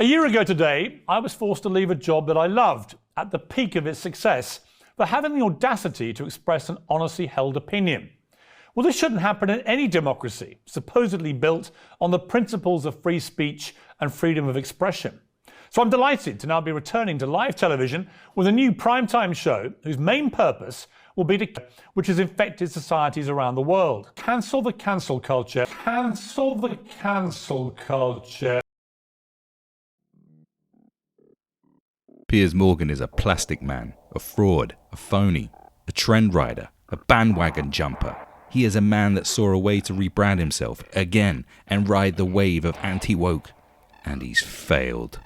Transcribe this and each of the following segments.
A year ago today, I was forced to leave a job that I loved, at the peak of its success, for having the audacity to express an honestly held opinion. Well, this shouldn't happen in any democracy, supposedly built on the principles of free speech and freedom of expression. So I'm delighted to now be returning to live television with a new primetime show whose main purpose will be which has infected societies around the world. Cancel the cancel culture. Cancel the cancel culture. Piers Morgan is a plastic man, a fraud, a phony, a trend rider, a bandwagon jumper. He is a man that saw a way to rebrand himself again and ride the wave of anti-woke. And he's failed.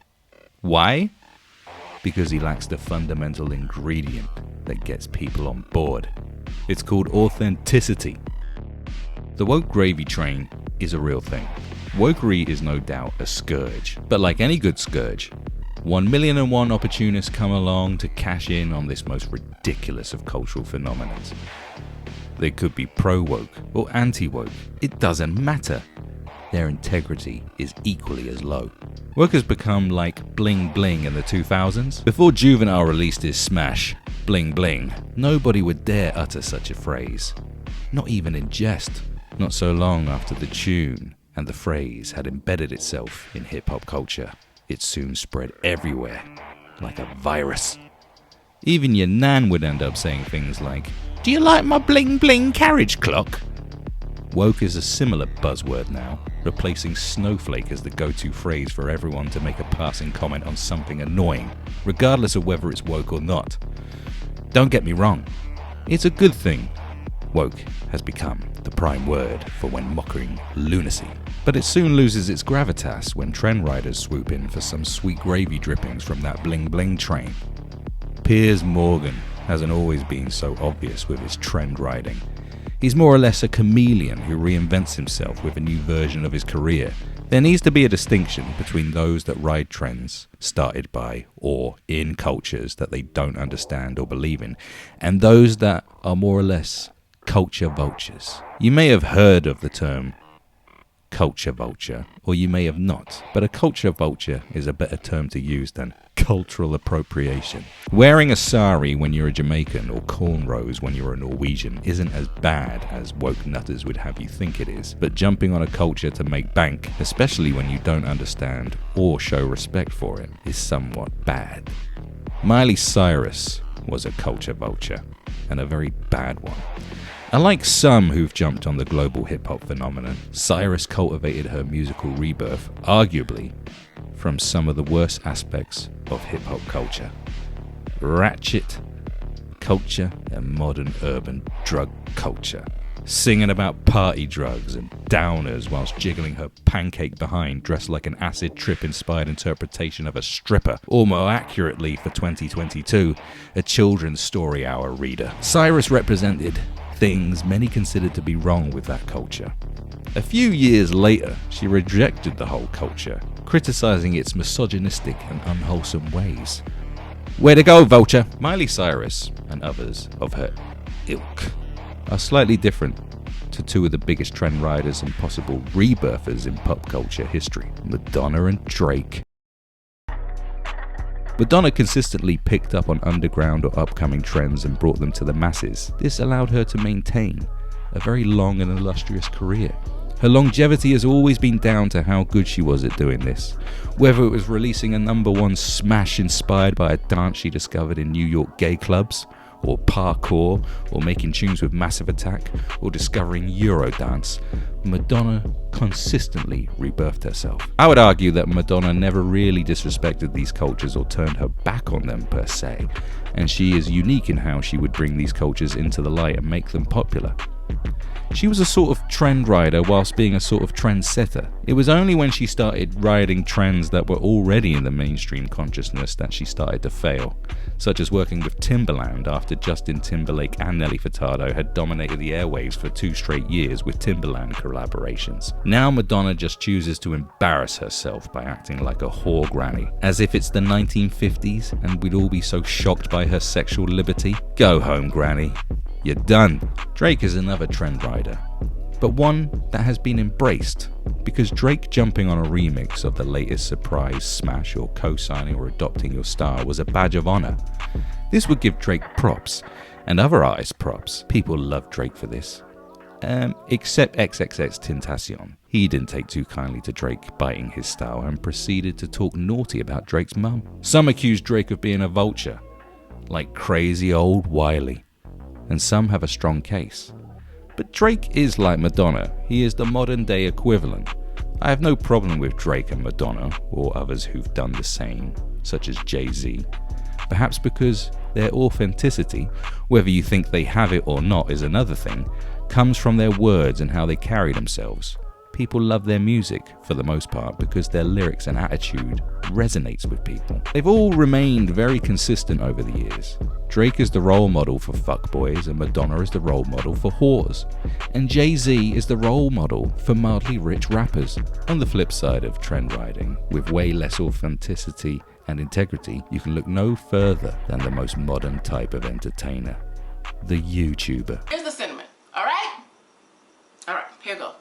Why? Because he lacks the fundamental ingredient that gets people on board. It's called authenticity. The woke gravy train is a real thing. Wokery is no doubt a scourge, but like any good scourge, 1,000,001 opportunists come along to cash in on this most ridiculous of cultural phenomena. They could be pro-woke or anti-woke. It doesn't matter. Their integrity is equally as low. Woke has become like bling bling in the 2000s. Before Juvenile released his smash, Bling Bling, nobody would dare utter such a phrase. Not even in jest. Not so long after the tune and the phrase had embedded itself in hip-hop culture, it soon spread everywhere, like a virus. Even your nan would end up saying things like, "Do you like my bling bling carriage clock?" Woke is a similar buzzword now, replacing snowflake as the go-to phrase for everyone to make a passing comment on something annoying, regardless of whether it's woke or not. Don't get me wrong, it's a good thing. Woke has become the prime word for when mocking lunacy. But it soon loses its gravitas when trend riders swoop in for some sweet gravy drippings from that bling bling train. Piers Morgan hasn't always been so obvious with his trend riding. He's more or less a chameleon who reinvents himself with a new version of his career. There needs to be a distinction between those that ride trends started by or in cultures that they don't understand or believe in, and those that are more or less culture vultures. You may have heard of the term culture vulture, or you may have not, but a culture vulture is a better term to use than cultural appropriation. Wearing a sari when you're a Jamaican or cornrows when you're a Norwegian isn't as bad as woke nutters would have you think it is, but jumping on a culture to make bank, especially when you don't understand or show respect for it, is somewhat bad. Miley Cyrus was a culture vulture, and a very bad one. Unlike some who've jumped on the global hip-hop phenomenon, Cyrus cultivated her musical rebirth, arguably, from some of the worst aspects of hip-hop culture. Ratchet culture and modern urban drug culture. Singing about party drugs and downers whilst jiggling her pancake behind dressed like an acid trip inspired interpretation of a stripper, or more accurately for 2022, a children's story hour reader. Cyrus represented things many considered to be wrong with that culture. A few years later, she rejected the whole culture, criticizing its misogynistic and unwholesome ways. Way to go, vulture! Miley Cyrus and others of her ilk are slightly different to two of the biggest trend riders and possible rebirthers in pop culture history, Madonna and Drake. Madonna consistently picked up on underground or upcoming trends and brought them to the masses. This allowed her to maintain a very long and illustrious career. Her longevity has always been down to how good she was at doing this. Whether it was releasing a #1 smash inspired by a dance she discovered in New York gay clubs, or parkour, or making tunes with Massive Attack, or discovering Eurodance, Madonna consistently rebirthed herself. I would argue that Madonna never really disrespected these cultures or turned her back on them per se, and she is unique in how she would bring these cultures into the light and make them popular. She was a sort of trend rider whilst being a sort of trendsetter. It was only when she started riding trends that were already in the mainstream consciousness that she started to fail, such as working with Timbaland after Justin Timberlake and Nelly Furtado had dominated the airwaves for 2 straight years with Timbaland collaborations. Now Madonna just chooses to embarrass herself by acting like a whore granny, as if it's the 1950s and we'd all be so shocked by her sexual liberty. Go home, granny. You're done. Drake is another trend rider. but one that has been embraced, because Drake jumping on a remix of the latest surprise smash or co-signing or adopting your style was a badge of honor. This would give Drake props, and other artists props. People love Drake for this. Except XXXTentacion. He didn't take too kindly to Drake biting his style and proceeded to talk naughty about Drake's mum. Some accused Drake of being a vulture, like crazy old Wiley, and some have a strong case. But Drake is like Madonna. He is the modern day equivalent. I have no problem with Drake and Madonna, or others who've done the same, such as Jay-Z. Perhaps because their authenticity, whether you think they have it or not is another thing, comes from their words and how they carry themselves. People love their music, for the most part, because their lyrics and attitude resonates with people. They've all remained very consistent over the years. Drake is the role model for fuckboys, and Madonna is the role model for whores. And Jay-Z is the role model for mildly rich rappers. On the flip side of trend riding, with way less authenticity and integrity, you can look no further than the most modern type of entertainer, the YouTuber. Here's the cinnamon, all right? All right, here you go.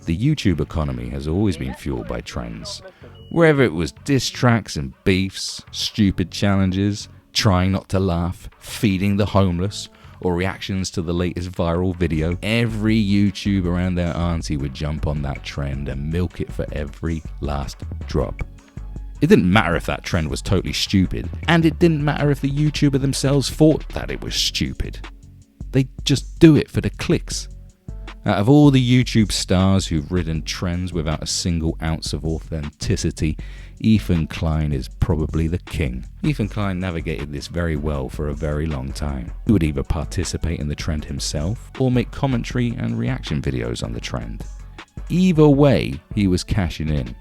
The YouTube economy has always been fueled by trends. Wherever it was diss tracks and beefs, stupid challenges, trying not to laugh, feeding the homeless, or reactions to the latest viral video, every YouTuber and their auntie would jump on that trend and milk it for every last drop. It didn't matter if that trend was totally stupid, and it didn't matter if the YouTuber themselves thought that it was stupid. They just do it for the clicks. Out of all the YouTube stars who've ridden trends without a single ounce of authenticity, Ethan Klein is probably the king. Ethan Klein navigated this very well for a very long time. He would either participate in the trend himself or make commentary and reaction videos on the trend. Either way, he was cashing in.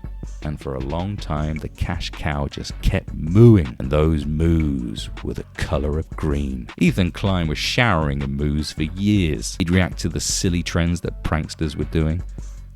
And for a long time, the cash cow just kept mooing, and those moos were the color of green. Ethan Klein was showering in moos for years. He'd react to the silly trends that pranksters were doing.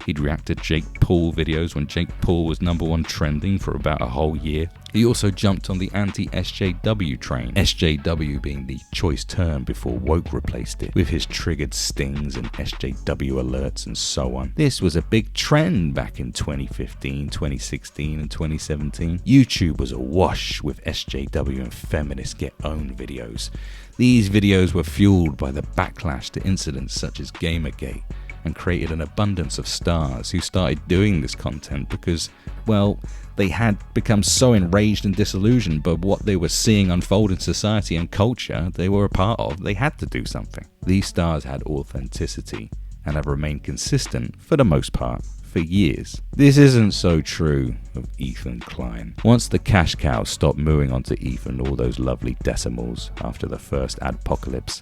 He'd react to Jake Paul videos when Jake Paul was #1 trending for about a whole year. He also jumped on the anti-SJW train, SJW being the choice term before woke replaced it, with his triggered stings and SJW alerts and so on. This was a big trend back in 2015, 2016 and 2017. YouTube was awash with SJW and feminists get owned videos. These videos were fueled by the backlash to incidents such as Gamergate, and created an abundance of stars who started doing this content because, well, they had become so enraged and disillusioned by what they were seeing unfold in society and culture they were a part of. They had to do something. These stars had authenticity and have remained consistent for the most part for years. This isn't so true of Ethan Klein. Once the cash cow stopped mooing onto Ethan all those lovely decimals after the first adpocalypse,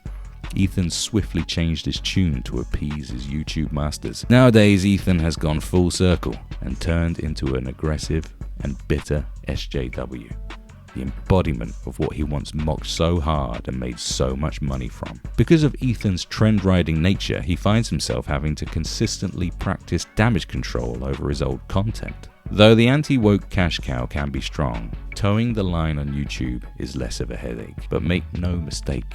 Ethan swiftly changed his tune to appease his YouTube masters. Nowadays, Ethan has gone full circle and turned into an aggressive and bitter SJW, the embodiment of what he once mocked so hard and made so much money from. Because of Ethan's trend-riding nature, he finds himself having to consistently practice damage control over his old content. Though the anti-woke cash cow can be strong, towing the line on YouTube is less of a headache. But make no mistake,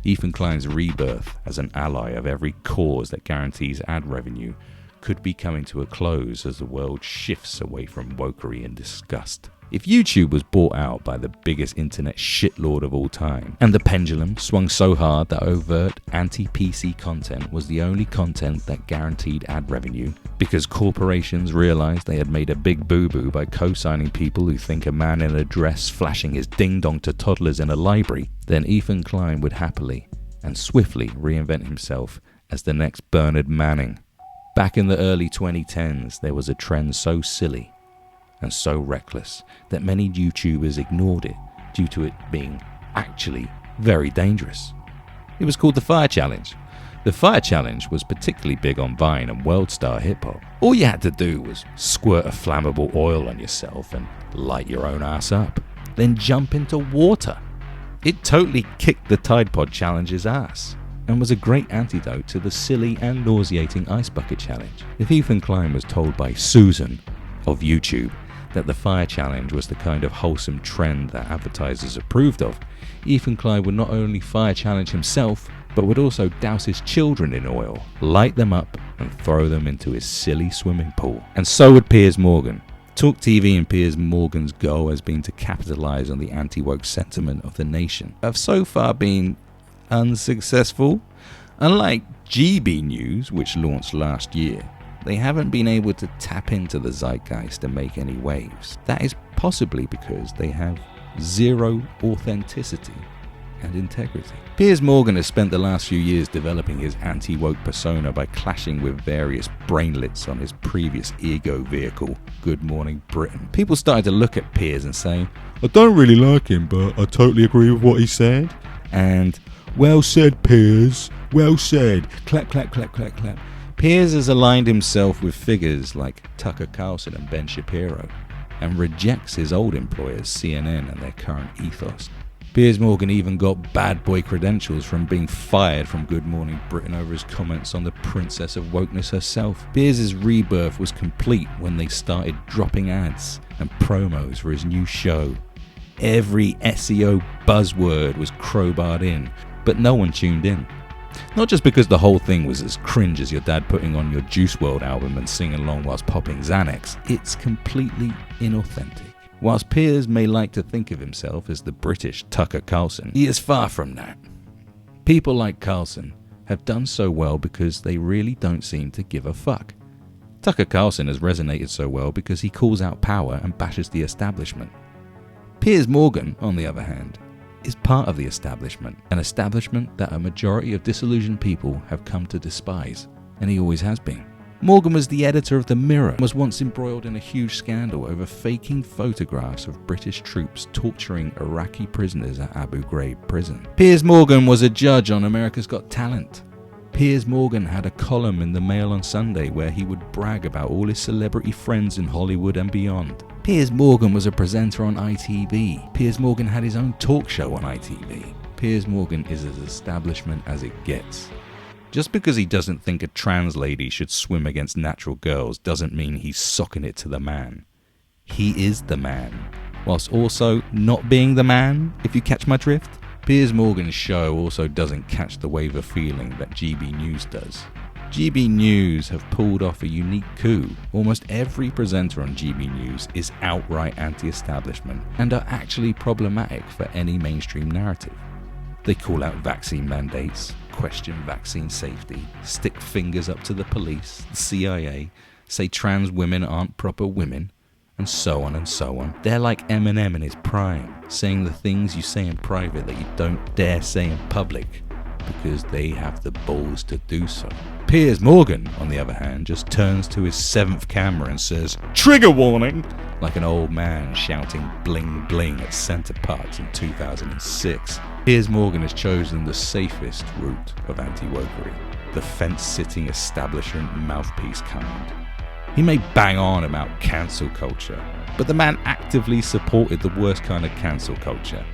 Ethan Klein's rebirth as an ally of every cause that guarantees ad revenue could be coming to a close as the world shifts away from wokery and disgust. If YouTube was bought out by the biggest internet shitlord of all time, and the pendulum swung so hard that overt anti-PC content was the only content that guaranteed ad revenue, because corporations realized they had made a big boo-boo by co-signing people who think a man in a dress flashing his ding-dong to toddlers in a library, then Ethan Klein would happily and swiftly reinvent himself as the next Bernard Manning. Back in the early 2010s, there was a trend so silly and so reckless that many YouTubers ignored it due to it being actually very dangerous. It was called the Fire Challenge. The Fire Challenge was particularly big on Vine and WorldStar Hip Hop. All you had to do was squirt a flammable oil on yourself and light your own ass up, then jump into water. It totally kicked the Tide Pod Challenge's ass and was a great antidote to the silly and nauseating Ice Bucket Challenge. If Ethan Klein was told by Susan of YouTube that the fire challenge was the kind of wholesome trend that advertisers approved of, Ethan Klein would not only fire challenge himself, but would also douse his children in oil, light them up, and throw them into his silly swimming pool. And so would Piers Morgan. Talk TV and Piers Morgan's goal has been to capitalise on the anti-woke sentiment of the nation, have so far been unsuccessful. Unlike GB News, which launched last year, they haven't been able to tap into the zeitgeist and make any waves. That is possibly because they have zero authenticity and integrity. Piers Morgan has spent the last few years developing his anti-woke persona by clashing with various brainlets on his previous ego vehicle, Good Morning Britain. People started to look at Piers and say, I don't really like him, but I totally agree with what he said. And, well said, Piers. Well said. Clap, clap, clap, clap, clap. Piers has aligned himself with figures like Tucker Carlson and Ben Shapiro, and rejects his old employers, CNN, and their current ethos. Piers Morgan even got bad boy credentials from being fired from Good Morning Britain over his comments on the Princess of Wokeness herself. Piers' rebirth was complete when they started dropping ads and promos for his new show. Every SEO buzzword was crowbarred in, but no one tuned in. Not just because the whole thing was as cringe as your dad putting on your Juice WRLD album and singing along whilst popping Xanax, it's completely inauthentic. Whilst Piers may like to think of himself as the British Tucker Carlson, he is far from that. People like Carlson have done so well because they really don't seem to give a fuck. Tucker Carlson has resonated so well because he calls out power and bashes the establishment. Piers Morgan, on the other hand, is part of the establishment, an establishment that a majority of disillusioned people have come to despise, and he always has been. Morgan was the editor of The Mirror and was once embroiled in a huge scandal over faking photographs of British troops torturing Iraqi prisoners at Abu Ghraib prison. Piers Morgan was a judge on America's Got Talent. Piers Morgan had a column in the Mail on Sunday where he would brag about all his celebrity friends in Hollywood and beyond. Piers Morgan was a presenter on ITV. Piers Morgan had his own talk show on ITV. Piers Morgan is as establishment as it gets. Just because he doesn't think a trans lady should swim against natural girls doesn't mean he's socking it to the man. He is the man, whilst also not being the man, if you catch my drift. Piers Morgan's show also doesn't catch the wave of feeling that GB News does. GB News have pulled off a unique coup. Almost every presenter on GB News is outright anti-establishment and are actually problematic for any mainstream narrative. They call out vaccine mandates, question vaccine safety, stick fingers up to the police, the CIA, say trans women aren't proper women, and so on and so on. They're like Eminem in his prime, saying the things you say in private that you don't dare say in public, because they have the balls to do so. Piers Morgan, on the other hand, just turns to his 7th camera and says, "Trigger warning!" like an old man shouting bling bling at Center Parks in 2006. Piers Morgan has chosen the safest route of anti-wokery, the fence-sitting establishment mouthpiece kind. He may bang on about cancel culture, but the man actively supported the worst kind of cancel culture,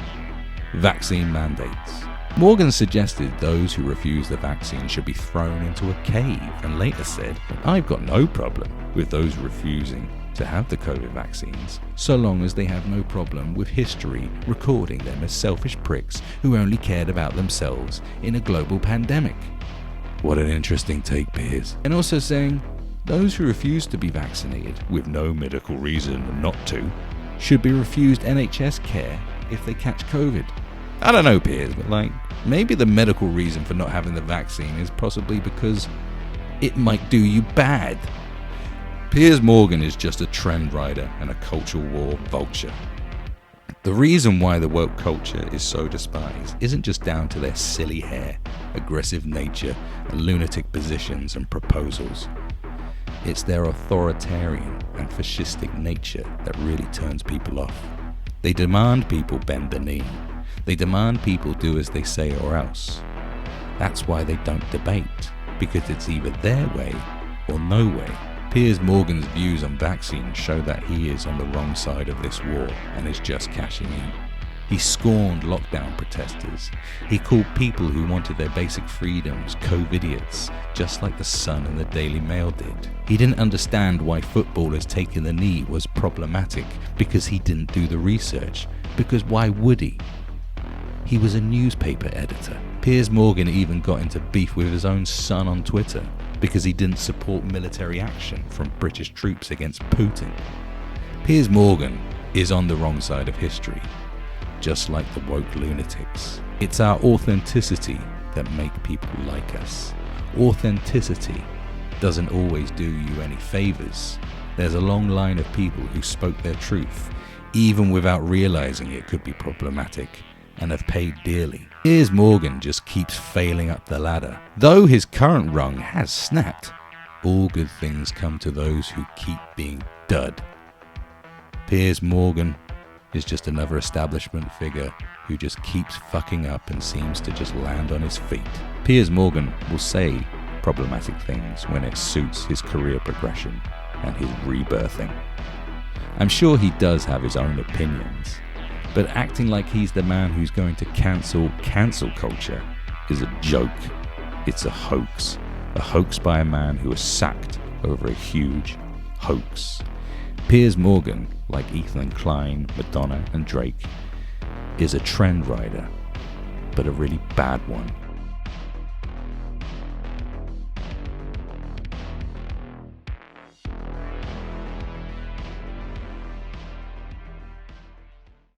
vaccine mandates. Morgan suggested those who refuse the vaccine should be thrown into a cave and later said, "I've got no problem with those refusing to have the COVID vaccines, so long as they have no problem with history recording them as selfish pricks who only cared about themselves in a global pandemic." What an interesting take, Piers. And also saying, those who refuse to be vaccinated with no medical reason not to should be refused NHS care if they catch COVID. I don't know, Piers, but maybe the medical reason for not having the vaccine is possibly because it might do you bad. Piers Morgan is just a trend rider and a cultural war vulture. The reason why the woke culture is so despised isn't just down to their silly hair, aggressive nature, and lunatic positions and proposals. It's their authoritarian and fascistic nature that really turns people off. They demand people bend the knee. They demand people do as they say or else. That's why they don't debate, because it's either their way or no way. Piers Morgan's views on vaccines show that he is on the wrong side of this war and is just cashing in. He scorned lockdown protesters. He called people who wanted their basic freedoms COVID-idiots, just like the Sun and the Daily Mail did. He didn't understand why footballers taking the knee was problematic, because he didn't do the research. Because why would he? He was a newspaper editor. Piers Morgan even got into beef with his own son on Twitter because he didn't support military action from British troops against Putin. Piers Morgan is on the wrong side of history, just like the woke lunatics. It's our authenticity that make people like us. Authenticity doesn't always do you any favors. There's a long line of people who spoke their truth, even without realizing it could be problematic, and have paid dearly. Piers Morgan just keeps failing up the ladder. Though his current rung has snapped, all good things come to those who keep being dud. Piers Morgan is just another establishment figure who just keeps fucking up and seems to just land on his feet. Piers Morgan will say problematic things when it suits his career progression and his rebirthing. I'm sure he does have his own opinions, but acting like he's the man who's going to cancel culture is a joke. It's a hoax by a man who was sacked over a huge hoax. Piers Morgan, like Ethan Klein, Madonna and Drake, is a trend rider, but a really bad one.